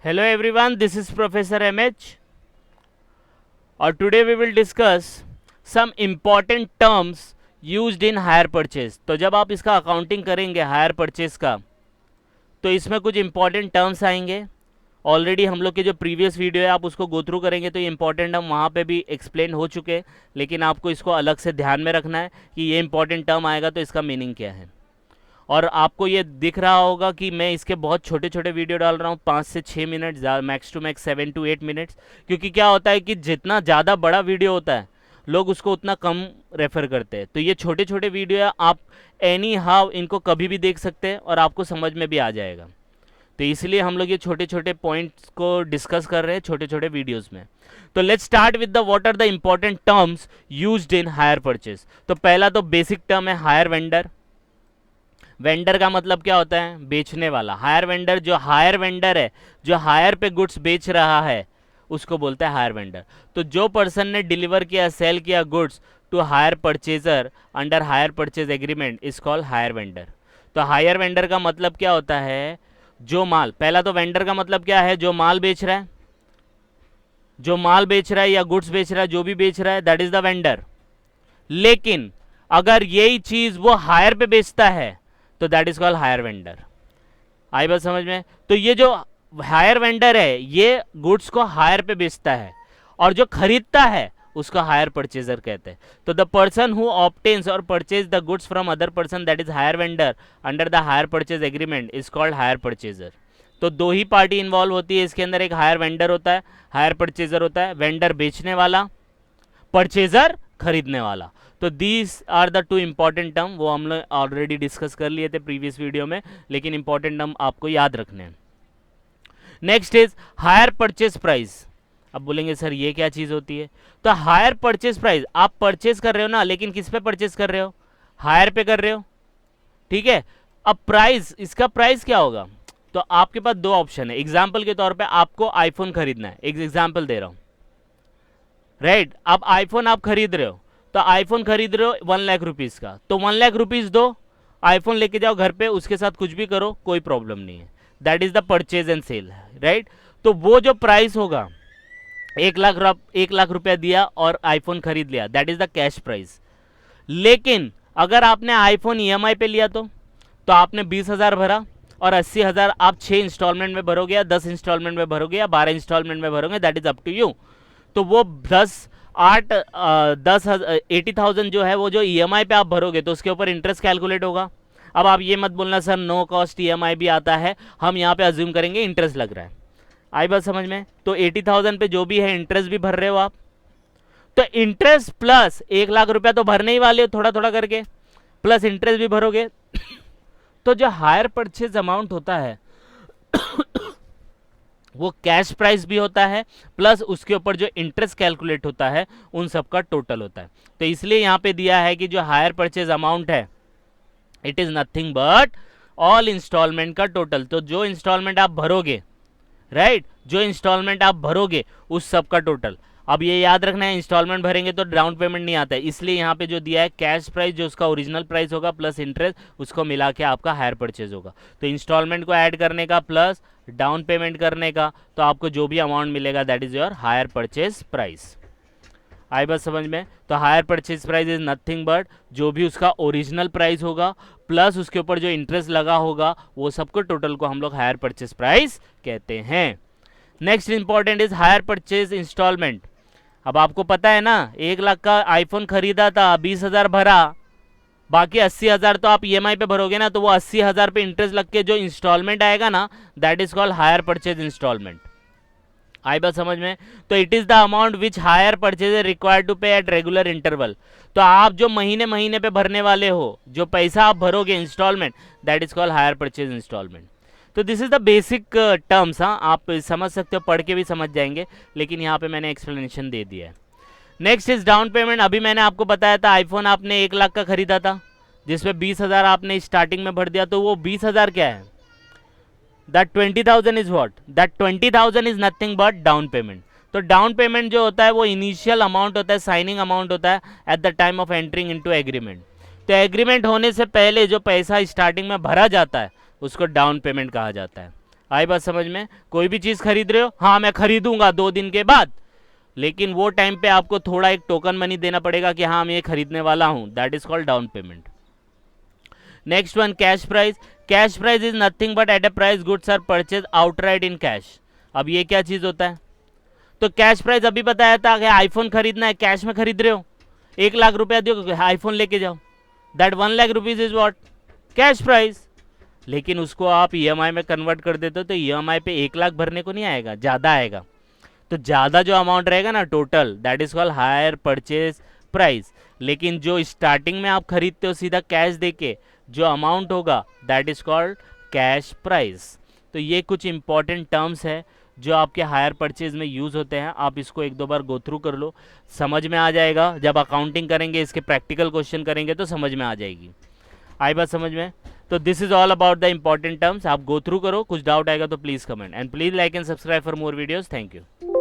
Hello everyone, this is Professor MH or today we will discuss some important terms used in hire purchase. तो जब आप इसका accounting करेंगे hire purchase का तो इसमें कुछ इंपॉर्टेंट टर्म्स आएंगे. ऑलरेडी हम लोग के जो प्रीवियस वीडियो है आप उसको गो थ्रू करेंगे तो ये इंपॉर्टेंट टर्म वहाँ पे भी एक्सप्लेन हो चुके हैं, लेकिन आपको इसको अलग से ध्यान में रखना है कि ये इंपॉर्टेंट टर्म आएगा तो इसका मीनिंग क्या है. और आपको ये दिख रहा होगा कि मैं इसके बहुत छोटे छोटे वीडियो डाल रहा हूँ, 5 से 6 minute, max to max 7 to 8 minutes, क्योंकि क्या होता है कि जितना ज़्यादा बड़ा वीडियो होता है लोग उसको उतना कम रेफ़र करते हैं. तो ये छोटे छोटे वीडियो है, आप एनी हाउ इनको कभी भी देख सकते हैं और आपको समझ में भी आ जाएगा. तो इसलिए हम लोग ये छोटे छोटे पॉइंट्स को डिस्कस कर रहे हैं छोटे छोटे वीडियोस में. तो let's start with the what are the important terms used in hire purchase. तो पहला तो बेसिक टर्म है हायर वेंडर. वेंडर का मतलब क्या होता है? बेचने वाला. हायर वेंडर, जो हायर वेंडर है, जो हायर पे गुड्स बेच रहा है, उसको बोलता है हायर वेंडर. तो जो पर्सन ने डिलीवर किया, सेल किया goods to hire purchaser under hire purchase agreement is called hire vendor. तो हायर वेंडर का मतलब क्या होता है? जो माल, पहला तो वेंडर का मतलब क्या है? जो माल बेच रहा है, जो माल बेच रहा है या गुड्स बेच रहा है, जो भी बेच रहा है, दैट इज द वेंडर. लेकिन अगर यही चीज वो हायर पे बेचता है तो that is called hire vendor. आई बात समझ में? तो ये जो हायर वेंडर है ये गुड्स को हायर पे बेचता है और जो खरीदता है उसको हायर परचेजर कहते हैं. तो द पर्सन हु ऑब्टेन्स और purchase the goods from other person that is hire vendor under the hire purchase agreement is called hire purchaser. तो दो ही पार्टी इन्वॉल्व होती है इसके अंदर. एक हायर वेंडर होता है, हायर परचेजर होता है. वेंडर बेचने वाला, परचेजर खरीदने वाला. तो these are the two important term. वो हम लोग ऑलरेडी डिस्कस कर लिए थे प्रीवियस वीडियो में, लेकिन इंपॉर्टेंट टर्म आपको याद रखने हैं. Next is hire purchase price. अब बोलेंगे सर ये क्या चीज होती है? तो हायर परचेज प्राइस, आप परचेज कर रहे हो ना, लेकिन किस पे परचेज कर रहे हो? हायर पे कर रहे हो, ठीक है. अब प्राइस, इसका प्राइस क्या होगा? तो आपके पास दो ऑप्शन है. एग्जाम्पल के तौर पे आपको आईफोन खरीदना है, एक एग्जाम्पल दे रहा हूं, राइट. अब आईफोन आप खरीद रहे हो, तो आईफोन खरीद रहे हो 1 लाख रुपीज का, तो 1 लाख रुपीज दो, आईफोन लेके जाओ घर पे, उसके साथ कुछ भी करो, कोई प्रॉब्लम नहीं है. That is the purchase and sale, right. तो वो जो प्राइस होगा, 1 लाख रुपया दिया और आईफोन खरीद लिया, that is the cash price. लेकिन अगर आपने आईफोन ईएमआई पे लिया तो आपने 20,000 भरा और 80,000 आप 6 इंस्टॉलमेंट में भरोगे या 10 इंस्टॉलमेंट में भरोगे या 12 इंस्टॉलमेंट में भरोगे, that is up to you. तो वो 80,000 जो है वो जो ईएमआई पे आप भरोगे तो उसके ऊपर इंटरेस्ट कैलकुलेट होगा. अब आप ये मत बोलना सर नो कॉस्ट ईएमआई भी आता है, हम यहाँ पे अज्यूम करेंगे इंटरेस्ट लग रहा है. आई बात समझ में? तो 80,000 पे जो भी है इंटरेस्ट भी भर रहे हो आप, तो इंटरेस्ट प्लस 1 लाख रुपया तो भरने ही वाले हो थोड़ा थोड़ा करके, प्लस इंटरेस्ट भी भरोगे. तो जो हायर परचेज अमाउंट होता है वो कैश प्राइस भी होता है, प्लस उसके ऊपर जो इंटरेस्ट कैलकुलेट होता है उन सब का टोटल होता है. तो इसलिए यहाँ पे दिया है कि जो हायर परचेज अमाउंट है it is nothing but all instalment का टोटल. तो जो इंस्टॉलमेंट आप भरोगे, राइट, जो इंस्टॉलमेंट आप भरोगे उस सब का टोटल. अब ये याद रखना है, इंस्टॉलमेंट भरेंगे तो डाउन पेमेंट नहीं आता है, इसलिए यहाँ पे जो दिया है कैश प्राइस, जो उसका ओरिजिनल प्राइस होगा प्लस इंटरेस्ट, उसको मिला के आपका हायर परचेज होगा. तो इंस्टॉलमेंट को ऐड करने का प्लस डाउन पेमेंट करने का, तो आपको जो भी अमाउंट मिलेगा that is your hire purchase price. आई बात समझ में? तो hire purchase price is nothing but जो भी उसका ओरिजिनल प्राइस होगा प्लस उसके ऊपर जो इंटरेस्ट लगा होगा वो सबको टोटल को हम लोग हायर परचेज प्राइस कहते हैं. Next important is hire purchase instalment. अब आपको पता है ना, 1 लाख का आईफोन खरीदा था, 20,000 भरा, बाकी 80,000 तो आप ईएमआई पे भरोगे ना, तो वो 80,000 पे इंटरेस्ट लग के जो इंस्टॉलमेंट आएगा ना that is called hire purchase instalment. आई बात समझ में? तो it is the amount which hire purchaser required to pay at regular interval. तो आप जो महीने महीने पे भरने वाले हो, जो पैसा आप भरोगे instalment, that is called hire purchase instalment. तो this is the basic terms. हाँ, आप समझ सकते हो, पढ़ के भी समझ जाएंगे, लेकिन यहाँ पे मैंने एक्सप्लेनेशन दे दिया है. Next is down payment. अभी मैंने आपको बताया था आईफोन आपने 1 लाख का खरीदा था, जिसमें 20,000 आपने स्टार्टिंग में भर दिया, तो वो 20,000 क्या है? That 20,000 is what? That 20,000 is nothing but down payment. तो डाउन पेमेंट जो होता है वो इनिशियल अमाउंट होता है, साइनिंग अमाउंट होता है at the time of entering into agreement. तो एग्रीमेंट होने से पहले जो पैसा स्टार्टिंग में भरा जाता है उसको डाउन पेमेंट कहा जाता है. आई बात समझ में? कोई भी चीज़ खरीद रहे हो, हाँ मैं खरीदूंगा 2 दिन के बाद, लेकिन वो टाइम पे आपको थोड़ा एक टोकन मनी देना पड़ेगा कि हाँ मैं ये खरीदने वाला हूँ, that is called down payment. Next one, cash price. Cash price is nothing but at a price goods are purchase outright in cash. अब ये क्या चीज़ होता है? तो कैश प्राइस अभी बताया था कि आईफोन खरीदना है, कैश में खरीद रहे हो, 1 लाख रुपया दो आईफोन लेके जाओ, that 1 lakh rupees is what? Cash price. लेकिन उसको आप ईएमआई में कन्वर्ट कर देते हो तो ईएमआई पे 1 लाख भरने को नहीं आएगा, ज़्यादा आएगा। तो ज़्यादा जो अमाउंट रहेगा ना total, that is called hire purchase price. लेकिन जो स्टार्टिंग में आप खरीदते हो सीधा कैश देके, जो अमाउंट होगा that is called cash price. तो ये कुछ इंपॉर्टेंट टर्म्स है जो आपके हायर परचेज में यूज़ होते हैं। आप इसको 1-2 बार गो थ्रू कर लो, समझ में आ जाएगा। जब अकाउंटिंग करेंगे, इसके प्रैक्टिकल क्वेश्चन करेंगे तो समझ में आ जाएगी। आई बात समझ में? तो this is all about the important terms. आप गो थ्रू करो, कुछ डाउट आएगा तो please comment, and please like and subscribe for more videos. Thank you.